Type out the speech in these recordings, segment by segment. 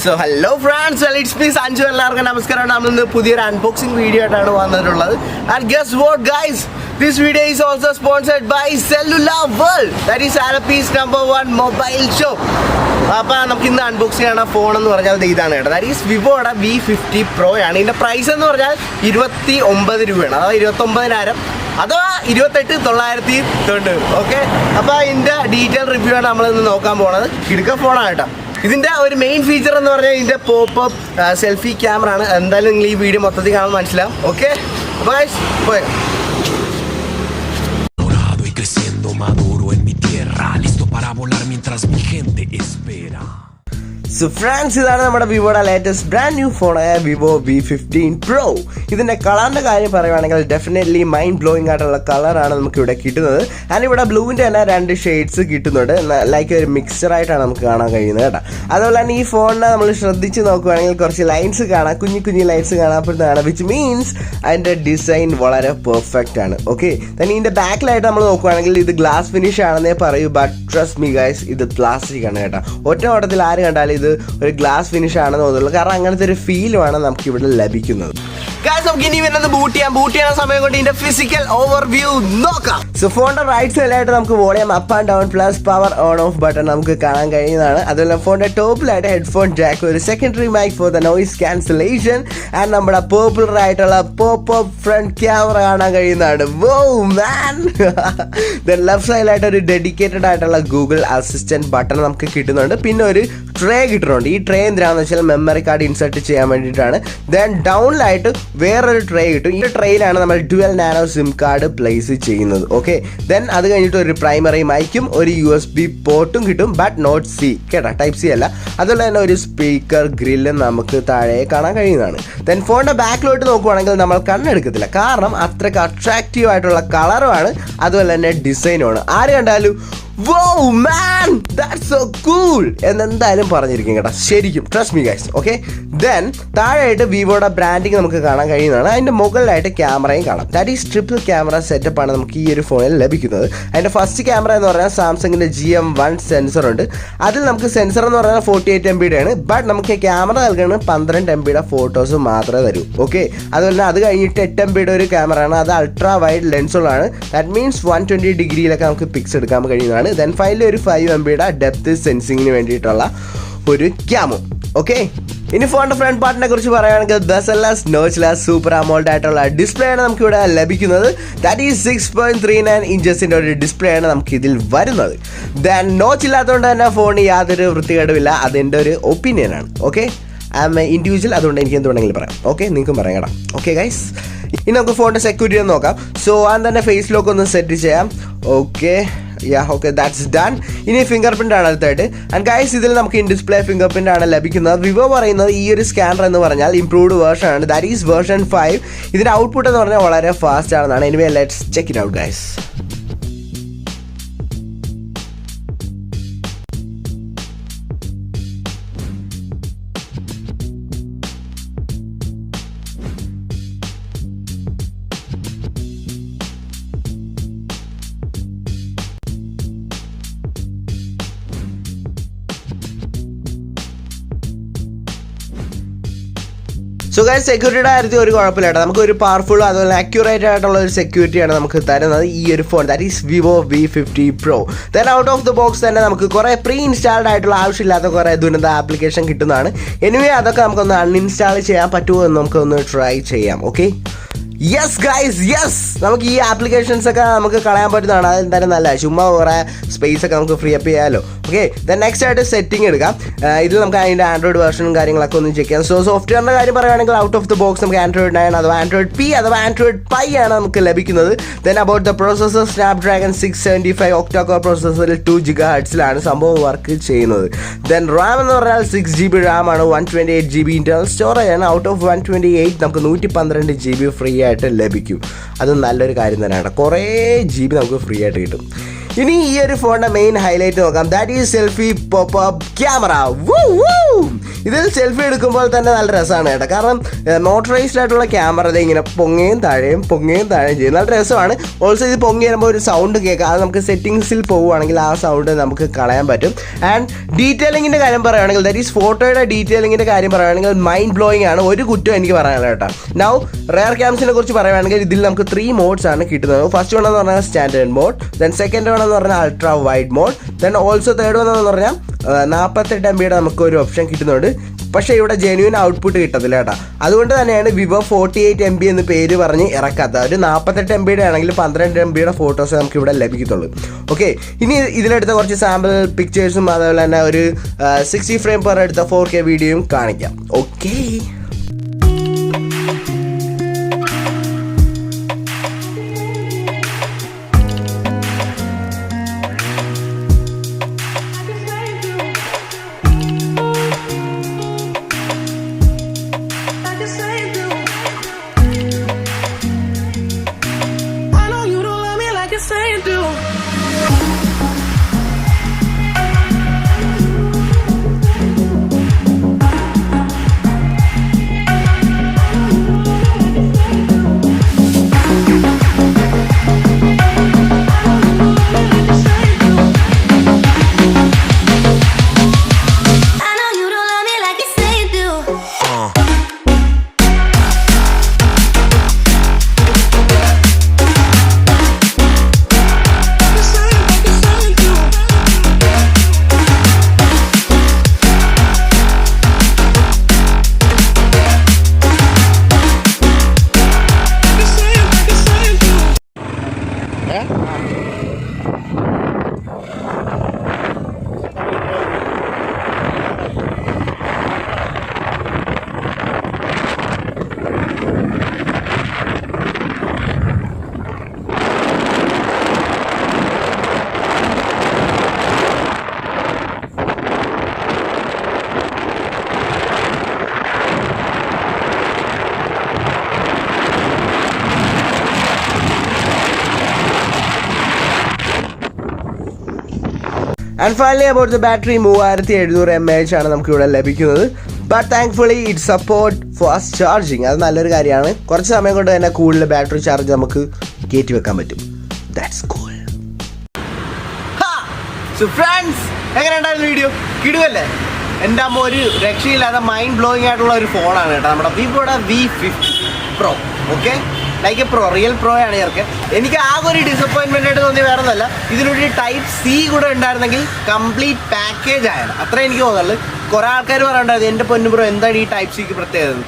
So hello friends, well it's me Sanju. എല്ലാവർക്കും നമസ്കാരം. നമ്മൾ ഇന്ന് പുതിയൊരു അൺബോക്സിംഗ് വീഡിയോ ആയിട്ടാണ് വന്നിട്ടുള്ളത്. And guess what guys? This video is also sponsored by Cellular World. That is Arapi's #1 mobile shop. അപ്പോൾ നമുക്ക് ഇന്ന് അൺബോക്സ് ചെയ്യണ ഫോൺ എന്ന് പറഞ്ഞാൽ ഇതാണ് കേട്ടോ. ദാറ്റ് ഈസ് വിവോയുടെ V50 Pro ആണ്. ഇതിൻ്റെ പ്രൈസ് എന്ന് പറഞ്ഞാൽ 29 രൂപയാണ്, അതായത് 29,000 അഥവാ 28,990. ഓക്കെ, അപ്പോൾ ഇതിൻ്റെ ഡീറ്റെയിൽ റിവ്യൂ ആണ് നമ്മളിന്ന് നോക്കാൻ പോകുന്നത്. കിടുക്ക ഫോണാണ് കേട്ടോ. ഇതിൻ്റെ ഒരു മെയിൻ ഫീച്ചർ എന്ന് പറഞ്ഞാൽ ഇതിൻ്റെ പോപ്പ് സെൽഫി ക്യാമറ ആണ്. എന്തായാലും നിങ്ങൾ ഈ വീഡിയോ മൊത്തത്തിൽ കാണാൻ മനസ്സിലാവും. ഓക്കെ, അപ്പോൾ പോയി. Maduro en mi tierra, listo para volar mientras mi gente espera. So friends, ഇതാണ് നമ്മുടെ വിവോയുടെ ലേറ്റസ്റ്റ് ബ്രാൻഡ് ന്യൂ ഫോണായ വിവോ V15 Pro. ഇതിൻ്റെ കളറിൻ്റെ കാര്യം പറയുകയാണെങ്കിൽ ഡെഫിനറ്റ്ലി മൈൻഡ് ബ്ലോയിങ് ആയിട്ടുള്ള കളറാണ് നമുക്ക് ഇവിടെ കിട്ടുന്നത്. ആൻഡ് ഇവിടെ ബ്ലൂവിൻ്റെ തന്നെ 2 ഷെയ്ഡ്സ് കിട്ടുന്നുണ്ട്. ലൈക്ക് ഒരു മിക്സറായിട്ടാണ് നമുക്ക് കാണാൻ കഴിയുന്നത് കേട്ടോ. അതുപോലെ തന്നെ ഈ ഫോണിനെ നമ്മൾ ശ്രദ്ധിച്ച് നോക്കുകയാണെങ്കിൽ കുറച്ച് ലൈൻസ് കാണാം, കുഞ്ഞു ലൈൻസ് കാണപ്പെടുന്നതാണ്, വിച്ച് മീൻസ് അതിൻ്റെ ഡിസൈൻ വളരെ പെർഫെക്റ്റ് ആണ്. ഓക്കെ, തന്നെ ഇതിൻ്റെ ബാക്കിലായിട്ട് നമ്മൾ നോക്കുകയാണെങ്കിൽ ഇത് ഗ്ലാസ് ഫിനിഷ് ആണെന്നേ പറയൂ, ബട്ട് ട്രസ്റ്റ് മീ ഗൈസ്, ഇത് പ്ലാസ്റ്റിക് ആണ് കേട്ടോ. ഒറ്റ ഓട്ടത്തിൽ ആര് കണ്ടാലും ഇത് ഒരു ഗ്ലാസ് ഫിനിഷ് ആണെന്ന് തോന്നുള്ളൂ, കാരണം അങ്ങനത്തെ ഒരു ഫീലുമാണ് നമുക്ക് ഇവിടെ ലഭിക്കുന്നത്. നമുക്ക് ഇനി വരുന്നത് ബൂട്ട് ചെയ്യാൻ സമയം കൊണ്ട് ഇതിന്റെ ഫിസിക്കൽ ഓവർവ്യൂ നോക്കാം. സോ ഫോണിന്റെ റൈറ്റ് സൈഡിലായിട്ട് നമുക്ക് volume up and down plus power on off button നമുക്ക് കാണാൻ കഴിയുന്നതാണ്. അതുപോലെ ഫോണിന്റെ ടോപ്പിലായിട്ട് ഹെഡ്ഫോൺ ജാക്ക്, ഒരു secondary mic for the noise cancellation, and നമ്മുടെ പോപ്പുലർ ആയിട്ടുള്ള പോപ്പ് ഫ്രണ്ട് ക്യാമറ കാണാൻ കഴിയുന്നതാണ്. വോ മാൻ. ദെൻ ലെഫ്റ്റ് സൈഡിലായിട്ട് ഒരു ഡെഡിക്കേറ്റഡ് ആയിട്ടുള്ള ഗൂഗിൾ അസിസ്റ്റന്റ് ബട്ടൺ നമുക്ക് കിട്ടുന്നുണ്ട്. പിന്നെ ഒരു ട്രേ കിട്ടുന്നുണ്ട്. ഈ ട്രേ എന്തിനാണെന്ന് വെച്ചാൽ മെമ്മറി കാർഡ് ഇൻസർട്ട് ചെയ്യാൻ വേണ്ടിയിട്ടാണ്. ദെൻ ഡൗണിലായിട്ട് വേറൊരു ട്രേ കിട്ടും. ഈ ട്രേയിലാണ് നമ്മൾ 12 നാനോ സിം കാർഡ് പ്ലേസ് ചെയ്യുന്നത്. ഓക്കെ, ദെൻ അത് കഴിഞ്ഞിട്ട് ഒരു പ്രൈമറി മൈക്കും ഒരു USB പോർട്ടും കിട്ടും, ബട്ട് നോട്ട് C കേട്ടോ, ടൈപ്പ് C അല്ല. അതുപോലെ തന്നെ ഒരു സ്പീക്കർ ഗ്രില്ലും നമുക്ക് താഴെ കാണാൻ കഴിയുന്നതാണ്. ദെൻ ഫോണിൻ്റെ ബാക്കിലോട്ട് നോക്കുവാണെങ്കിൽ നമ്മൾ കണ്ണെടുക്കത്തില്ല, കാരണം അത്രയ്ക്ക് അട്രാക്റ്റീവ് ആയിട്ടുള്ള കളറുമാണ്, അതുപോലെ തന്നെ ഡിസൈനുമാണ്. ആര് കണ്ടാലും wow man that's so cool എന്നെന്തായാലും പറഞ്ഞിരിക്കും കേട്ടോ, ശരിക്കും trust me guys. Okay, then താഴെയായിട്ട് വിവോയുടെ ബ്രാൻഡിങ് നമുക്ക് കാണാൻ കഴിയുന്നതാണ്. അതിൻ്റെ മുകളിലായിട്ട് ക്യാമറയും കാണാം. ദാറ്റ് ഈസ് ട്രിപ്പിൾ ക്യാമറ സെറ്റപ്പാണ് നമുക്ക് ഈ ഒരു ഫോണിൽ ലഭിക്കുന്നത്. അതിൻ്റെ ഫസ്റ്റ് ക്യാമറ എന്ന് പറഞ്ഞാൽ സാംസങ്ങിൻ്റെ GM1 സെൻസർ ഉണ്ട്. അതിൽ നമുക്ക് സെൻസർ എന്ന് പറഞ്ഞാൽ 48 MB ആണ്, ബട്ട് നമുക്ക് ക്യാമറ നൽകുന്നത് 12 MB ഫോട്ടോസ് മാത്രമേ തരൂ. ഓക്കെ, അതുപോലെ തന്നെ അത് കഴിഞ്ഞിട്ട് 8 MB ഒരു ക്യാമറ ആണ്, അത് അൾട്രാ വൈഡ് ലെൻസുകളാണ്. ദാറ്റ് മീൻസ് 120 ഡിഗ്രിയിലൊക്കെ നമുക്ക് പിക്സ് എടുക്കാൻ കഴിയുന്നതാണ്. ദെൻ ഫൈനലി ഒരു 5 MB ഡെപ്ത് സെൻസിങ്ങിന് വേണ്ടിയിട്ടുള്ള ഒരു ക്യാമോ. ഓക്കെ, ഇനി ഫോണിൻ്റെ ഫ്രണ്ട് പാർട്ടിനെ കുറിച്ച് പറയുകയാണെങ്കിൽ ബെസലെസ് നോച്ച്ലെസ് സൂപ്പർ അമോൾഡ് ആയിട്ടുള്ള ഡിസ്പ്ലേ ആണ് നമുക്ക് ഇവിടെ ലഭിക്കുന്നത്. ദാറ്റ് ഈസ് 6.39 ഇഞ്ചസിൻ്റെ ഒരു ഡിസ്പ്ലേ ആണ് നമുക്ക് ഇതിൽ വരുന്നത്. ദെൻ നോച്ച് ഇല്ലാത്തതുകൊണ്ട് തന്നെ ഫോണിന് യാതൊരു വൃത്തികേടുമില്ല, അതിൻ്റെ ഒരു ഒപ്പീനിയനാണ്. ഓക്കെ, ഐ ആം ഇൻഡിവിജ്വൽ, അതുകൊണ്ട് എനിക്ക് എന്ത് വേണമെങ്കിലും പറയാം. ഓക്കെ, നിങ്ങൾക്കും പറയാം കേട്ടോ. ഓക്കെ ഗൈസ്, ഇനി നമുക്ക് ഫോണിൻ്റെ സെക്യൂരിറ്റി ഒന്ന് നോക്കാം. സോ ആദ്യം തന്നെ ഫേസ് ലോക്ക് ഒന്ന് സെറ്റ് ചെയ്യാം. Okay, okay, that's done. ഇനി ഫിംഗർ പ്രിൻ്റ് ആണ് അടുത്തായിട്ട്. ആൻഡ് ഗൈസ്, ഇതിൽ നമുക്ക് ഇൻ ഡിസ്പ്ലേ ഫിംഗർ പ്രിൻ്റ് ആണ് ലഭിക്കുന്നത്. വിവോ പറയുന്നത് ഈ ഒരു സ്കാനർ എന്ന് പറഞ്ഞാൽ ഇംപ്രൂവ്ഡ് വേർഷൻ ആണ്, ദാറ്റ് ഈസ് വേർഷൻ 5. ഇതിൻ്റെ ഔട്ട്പുട്ട് എന്ന് പറഞ്ഞാൽ വളരെ ഫാസ്റ്റ് ആണെന്നാണ്. Anyway let's check it out guys. So guys, സെക്യൂരിറ്റിയുടെ കാര്യത്തിൽ ഒരു കുഴപ്പമില്ല കേട്ടോ. നമുക്ക് ഒരു പവർഫുൾ അതുപോലെ അക്യൂറേറ്റ് ആയിട്ടുള്ള ഒരു സെക്യൂരിറ്റിയാണ് നമുക്ക് തരുന്നത് ഈ ഒരു phone, that is Vivo V50 Pro. Then out of the box തന്നെ നമുക്ക് കുറേ പ്രീ ഇൻസ്റ്റാൾഡ് ആയിട്ടുള്ള ആവശ്യമില്ലാത്ത കുറേ ദുരന്ത ആപ്ലിക്കേഷൻ കിട്ടുന്നതാണ്. എനിവേ അതൊക്കെ നമുക്കൊന്ന് അൺഇൻസ്റ്റാൾ ചെയ്യാൻ പറ്റുമോ എന്ന് നമുക്കൊന്ന് ട്രൈ ചെയ്യാം. ഓക്കെ, യെസ് ഗൈസ്, യെസ്, നമുക്ക് ഈ ആപ്ലിക്കേഷൻസ് ഒക്കെ നമുക്ക് കളയാൻ പറ്റുന്നതാണ്. അതെന്തായാലും നല്ല, ചുമ്മാ കുറേ സ്പേസ് ഒക്കെ നമുക്ക് ഫ്രീ അപ്പ് ചെയ്യാമല്ലോ. ഓക്കെ, ദെൻ നെക്സ്റ്റ് ആയിട്ട് സെറ്റിംഗ് എടുക്കാം. ഇതിൽ നമുക്ക് അതിൻ്റെ ആൻഡ്രോയിഡ് വേർഷനും കാര്യങ്ങളൊക്കെ ഒന്ന് ചെക്ക് ചെയ്യാം. സോ സോഫ്റ്റ്വെയറിൻ്റെ കാര്യം പറയുകയാണെങ്കിൽ ഔട്ട് ഓഫ് ദ ബോക്സ് നമുക്ക് Android 9 അഥവാ Android P അഥവാ Android Pie ആണ് നമുക്ക് ലഭിക്കുന്നത്. Then about the processor, Snapdragon 675 octa core പ്രോസസ്സറിൽ 2 GHz സംഭവം വർക്ക് ചെയ്യുന്നത്. ദെൻ റാം എന്ന് പറഞ്ഞാൽ 6 GB റാം ആണ്, 128 GB ഇന്റർണൽ സ്റ്റോറേജ് ആണ്. ഔട്ട് ഓഫ് 128 നമുക്ക് 112 GB ഫ്രീ ആയിട്ട് ലഭിക്കും. അത് നല്ലൊരു കാര്യം തന്നെയാണ്, കുറേ GB നമുക്ക് ഫ്രീ ആയിട്ട് കിട്ടും. ഇനി ഈ ഒരു ഫോണിൻ്റെ മെയിൻ ഹൈലൈറ്റ് നോക്കാം. That is selfie pop camera. ഇതിൽ സെൽഫി എടുക്കുമ്പോൾ തന്നെ നല്ല രസമാണ് കേട്ടോ. കാരണം മോട്ടറൈസ്ഡ് ആയിട്ടുള്ള ക്യാമറ ഇങ്ങനെ പൊങ്ങയും താഴെയും ചെയ്യും, നല്ല രസമാണ്. ഓൾസോ ഇത് പൊങ്ങി വരുമ്പോൾ ഒരു സൗണ്ട് കേൾക്കാം, അത് നമുക്ക് സെറ്റിങ്സിൽ പോവുകയാണെങ്കിൽ ആ സൗണ്ട് നമുക്ക് കളയാൻ പറ്റും. ആൻഡ് ഡീറ്റെയിലിങ്ങിൻ്റെ കാര്യം പറയുകയാണെങ്കിൽ, ദാറ്റ് ഈസ് ഫോട്ടോയുടെ ഡീറ്റെയിലിങ്ങിൻ്റെ കാര്യം പറയുകയാണെങ്കിൽ മൈൻഡ് ബ്ലോയിങ് ആണ്, ഒരു കുറ്റം എനിക്ക് പറയാനുള്ള കേട്ടോ. നൗ റെയർ ക്യാംസിനെ കുറിച്ച് പറയുകയാണെങ്കിൽ ഇതിൽ നമുക്ക് 3 മോഡ്സ് ആണ് കിട്ടുന്നത്. ഫസ്റ്റ് വൺ എന്ന് പറഞ്ഞാൽ standard mode, then second one എന്ന് പറഞ്ഞാൽ ultra wide mode, then also third one എന്ന് പറഞ്ഞാൽ 48 MB നമുക്ക് ഒരു ഓപ്ഷൻ കിട്ടുന്നുണ്ട്. പക്ഷേ ഇവിടെ ജെന്യൂൻ ഔട്ട്പുട്ട് കിട്ടത്തില്ല കേട്ടോ. അതുകൊണ്ട് തന്നെയാണ് വിവോ 48 MB എന്ന് പേര് പറഞ്ഞ് ഇറക്കാത്തത്. ഒരു 48 MB ആണെങ്കിൽ 12 MB ഫോട്ടോസ് നമുക്ക് ഇവിടെ ലഭിക്കത്തുള്ളൂ. ഓക്കെ, ഇനി ഇതിലെടുത്ത കുറച്ച് സാമ്പിൾ പിക്ചേഴ്സും അതുപോലെ തന്നെ ഒരു 60 ഫ്രെയിം പെർ എടുത്ത 4K വീഡിയോയും കാണിക്കാം. Okay, and finally about the battery 3700 mAh ആണ് നമുക്ക് ഇവിടെ ലഭിക്കുന്നത്. But thankfully it support fast charging, അത് നല്ലൊരു കാര്യമാണ്. കുറച്ച് സമയം കൊണ്ട് തന്നെ കൂടുതൽ ബാറ്ററി ചാർജ് നമുക്ക് കയറ്റി വെക്കാൻ പറ്റും. That's cool. സോ ഫ്രണ്ട്സ്, എങ്ങനെ ഉണ്ടായിരുന്നു വീഡിയോ? കിടുവല്ലേ? എൻ്റെ അമ്മ ഒരു രക്ഷയില്ലാതെ മൈൻഡ് ബ്ലോയിങ് ആയിട്ടുള്ള ഒരു ഫോണാണ് കേട്ടോ, നമ്മുടെ വിവോയുടെ V50 Pro. Okay, like A pro, real pro ആണ് ചേർക്ക്. എനിക്ക് ആകെ ഒരു ഡിസപ്പോയിൻമെൻ്റ് ആയിട്ട് തോന്നി വേറെ ഒന്നല്ല, ഇതിനൊരു Type-C കൂടെ ഉണ്ടായിരുന്നെങ്കിൽ കംപ്ലീറ്റ് പാക്കേജ് ആയാണ്, അത്രേ എനിക്ക് തോന്നുള്ളൂ. കുറേ ആൾക്കാർ പറയണ്ടായിരുന്നു എൻ്റെ പൊന്നു ബ്രോ എന്താണ് ഈ Type-Cക്ക് പ്രത്യേകത.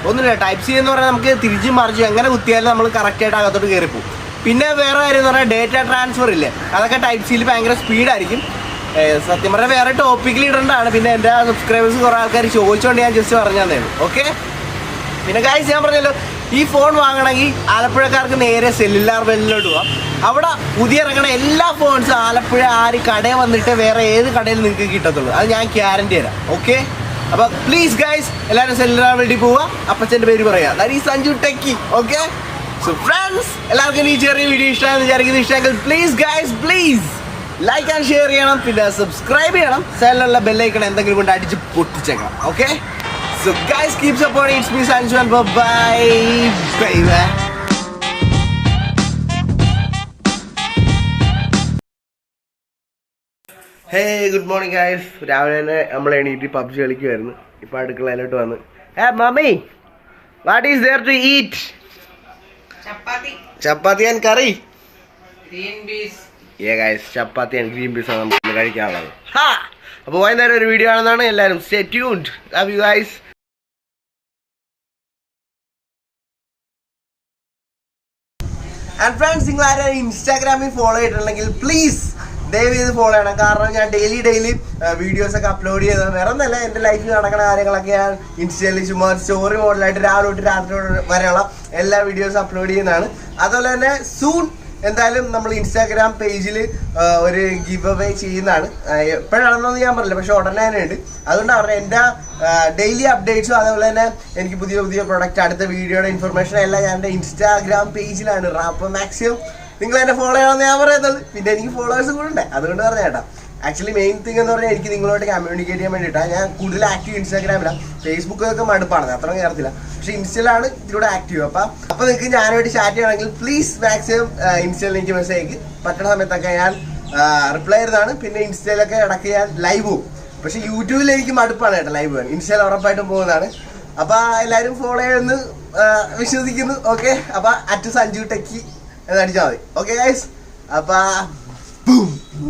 ഒന്നുമില്ല, Type-C എന്ന് പറഞ്ഞാൽ നമുക്ക് തിരിച്ചും മറിച്ചും എങ്ങനെ കുത്തിയാലും നമ്മൾ കറക്റ്റായിട്ട് അകത്തോട്ട് കയറിപ്പോവും. പിന്നെ വേറെ കാര്യം എന്ന് പറഞ്ഞാൽ ഡേറ്റ ട്രാൻസ്ഫർ ഇല്ലേ, അതൊക്കെ Type-Cയിൽ ഭയങ്കര സ്പീഡായിരിക്കും. സത്യം പറഞ്ഞാൽ വേറെ ടോപ്പിക്കിൽ ഇടേണ്ടതാണ്. പിന്നെ എൻ്റെ സബ്സ്ക്രൈബേഴ്സ് കുറേ ആൾക്കാർ ചോദിച്ചുകൊണ്ട് ഞാൻ ജസ്റ്റ് പറഞ്ഞു തന്നേന്നു. ഓക്കെ, പിന്നെ ഗൈസ് ഞാൻ പറഞ്ഞല്ലോ, ഈ ഫോൺ വാങ്ങണമെങ്കിൽ ആലപ്പുഴക്കാർക്ക് നേരെ സെല്ലുലാർ വെല്ലിലോട്ട് പോവാം. അവിടെ പുതിയ ഇറങ്ങണ എല്ലാ ഫോൺസും ആലപ്പുഴ കടയിൽ വന്നിട്ട് വേറെ ഏത് കടയിൽ നിങ്ങൾക്ക് കിട്ടത്തുള്ളൂ, അത് ഞാൻ ഗ്യാരണ്ടി തരാം. ഓക്കെ, അപ്പോൾ പ്ലീസ് ഗൈസ് എല്ലാവരും സെല്ലുലാർ വെല്ലിൽ പോവുക. അപ്പച്ചൻ്റെ പേര് പറയാം, that is Sanju techie. Okay, so friends, എല്ലാവർക്കും ഈ ചെറിയ വീഡിയോ ഇഷ്ടമാണെന്ന് വിചാരിക്കുന്നത്. ഇഷ്ടമെങ്കിൽ please guys please like and share ചെയ്യണം, പിന്നെ സബ്സ്ക്രൈബ് ചെയ്യണം. സൈഡിലുള്ള ബെല്ലൈക്കൺ എന്തെങ്കിലും കൊണ്ട് അടിച്ച് പൊട്ടിച്ചേക്കണം. Okay, so guys, keep supporting. It's me Sanju and bye baby. Hey, good morning guys. രാവിലെ തന്നെ നമ്മൾ എണീറ്റ് പബ്ജി കളിക്കുമായിരുന്നു. ഇപ്പോൾ അടുക്കളയിലോട്ട് വന്ന് mummy, what is there to eat? Chapati and curry, green peas. Chapati and green peas ആണ് നമുക്ക് കഴിക്കാനുള്ളത്. അപ്പോൾ വൈകുന്നേരം ഒരു വീഡിയോ ആണെന്നാണ്. എല്ലാവരും stay tuned. Love you guys. And friends, നിങ്ങൾ ആരും ഇൻസ്റ്റാഗ്രാമിൽ ഫോളോ ചെയ്തിട്ടുണ്ടെങ്കിൽ പ്ലീസ് ദയവ് ചെയ്ത് ഫോളോ ചെയ്യണം. കാരണം ഞാൻ ഡെയിലി വീഡിയോസൊക്കെ അപ്ലോഡ് ചെയ്തത് വേറെ ഒന്നല്ല, എൻ്റെ ലൈഫിൽ നടക്കുന്ന കാര്യങ്ങളൊക്കെ ഞാൻ ഇൻസ്റ്റയിൽ ചുമ്മാ സ്റ്റോറി മോഡലായിട്ട് രാവിലെ തൊട്ട് രാത്രി വരെയുള്ള എല്ലാ വീഡിയോസും അപ്ലോഡ് ചെയ്യുന്നതാണ്. അതുപോലെ തന്നെ സൂൺ എന്തായാലും നമ്മൾ ഇൻസ്റ്റാഗ്രാം പേജിൽ ഒരു ഗിവ് അവേ ചെയ്യുന്നതാണ്. എപ്പോഴാണെന്നൊന്നും ഞാൻ പറഞ്ഞില്ല, പക്ഷെ ഉടനെ തന്നെ ഉണ്ട്. അതുകൊണ്ടാണ് പറഞ്ഞത്, എൻ്റെ ഡെയിലി അപ്ഡേറ്റ്സും അതുപോലെ തന്നെ എനിക്ക് പുതിയ പുതിയ പ്രൊഡക്റ്റ്, അടുത്ത വീഡിയോയുടെ ഇൻഫർമേഷൻ എല്ലാം ഞാൻ എൻ്റെ ഇൻസ്റ്റാഗ്രാം പേജിലാണ്. അപ്പോൾ മാക്സിമം നിങ്ങൾ എന്നെ ഫോളോ ചെയ്യണമെന്ന് ഞാൻ പറയുന്നത്. പിന്നെ എനിക്ക് ഫോളോവേഴ്സും കൂടെ ഉണ്ട്, അതുകൊണ്ട് പറഞ്ഞ കേട്ടോ. ആക്ച്വലി മെയിൻ തിങ് എന്ന് പറഞ്ഞാൽ എനിക്ക് നിങ്ങളോട് കമ്മ്യൂണിക്കേറ്റ് ചെയ്യാൻ വേണ്ടിയിട്ടാണ്. ഞാൻ കൂടുതൽ ആക്റ്റീവ് ഇൻസ്റ്റാഗ്രാമിലാണ്, ഫേസ്ബുക്കൊക്കെ മടുപ്പാണ്, അത്ര കയറത്തില്ല. പക്ഷെ ഇൻസ്റ്റയിലാണ് ഇതിലൂടെ ആക്റ്റീവ്. അപ്പോൾ നിങ്ങൾക്ക് ഞാനുമായിട്ട് ചാറ്റ് ചെയ്യണമെങ്കിൽ പ്ലീസ് മാക്സിമം ഇൻസ്റ്റയിൽ എനിക്ക് മെസ്സേജ് അയക്കും. പറ്റുന്ന സമയത്തൊക്കെ ഞാൻ റിപ്ലൈ ചെയ്യുന്നതാണ്. പിന്നെ ഇൻസ്റ്റയിലൊക്കെ ഇടയ്ക്ക് ഞാൻ ലൈവ് പോകും. പക്ഷെ യൂട്യൂബിൽ എനിക്ക് മടുപ്പാണ് കേട്ടോ ലൈവ് പോകാൻ. ഇൻസ്റ്റയിൽ ഉറപ്പായിട്ടും പോകുന്നതാണ്. അപ്പോൾ എല്ലാവരും ഫോളോ ചെയ്യുമെന്ന് വിശ്വസിക്കുന്നു. ഓക്കെ, അപ്പോൾ @sanju techie എന്നടിച്ചാൽ മതി. ഓക്കെ ഗൈസ്, അപ്പോൾ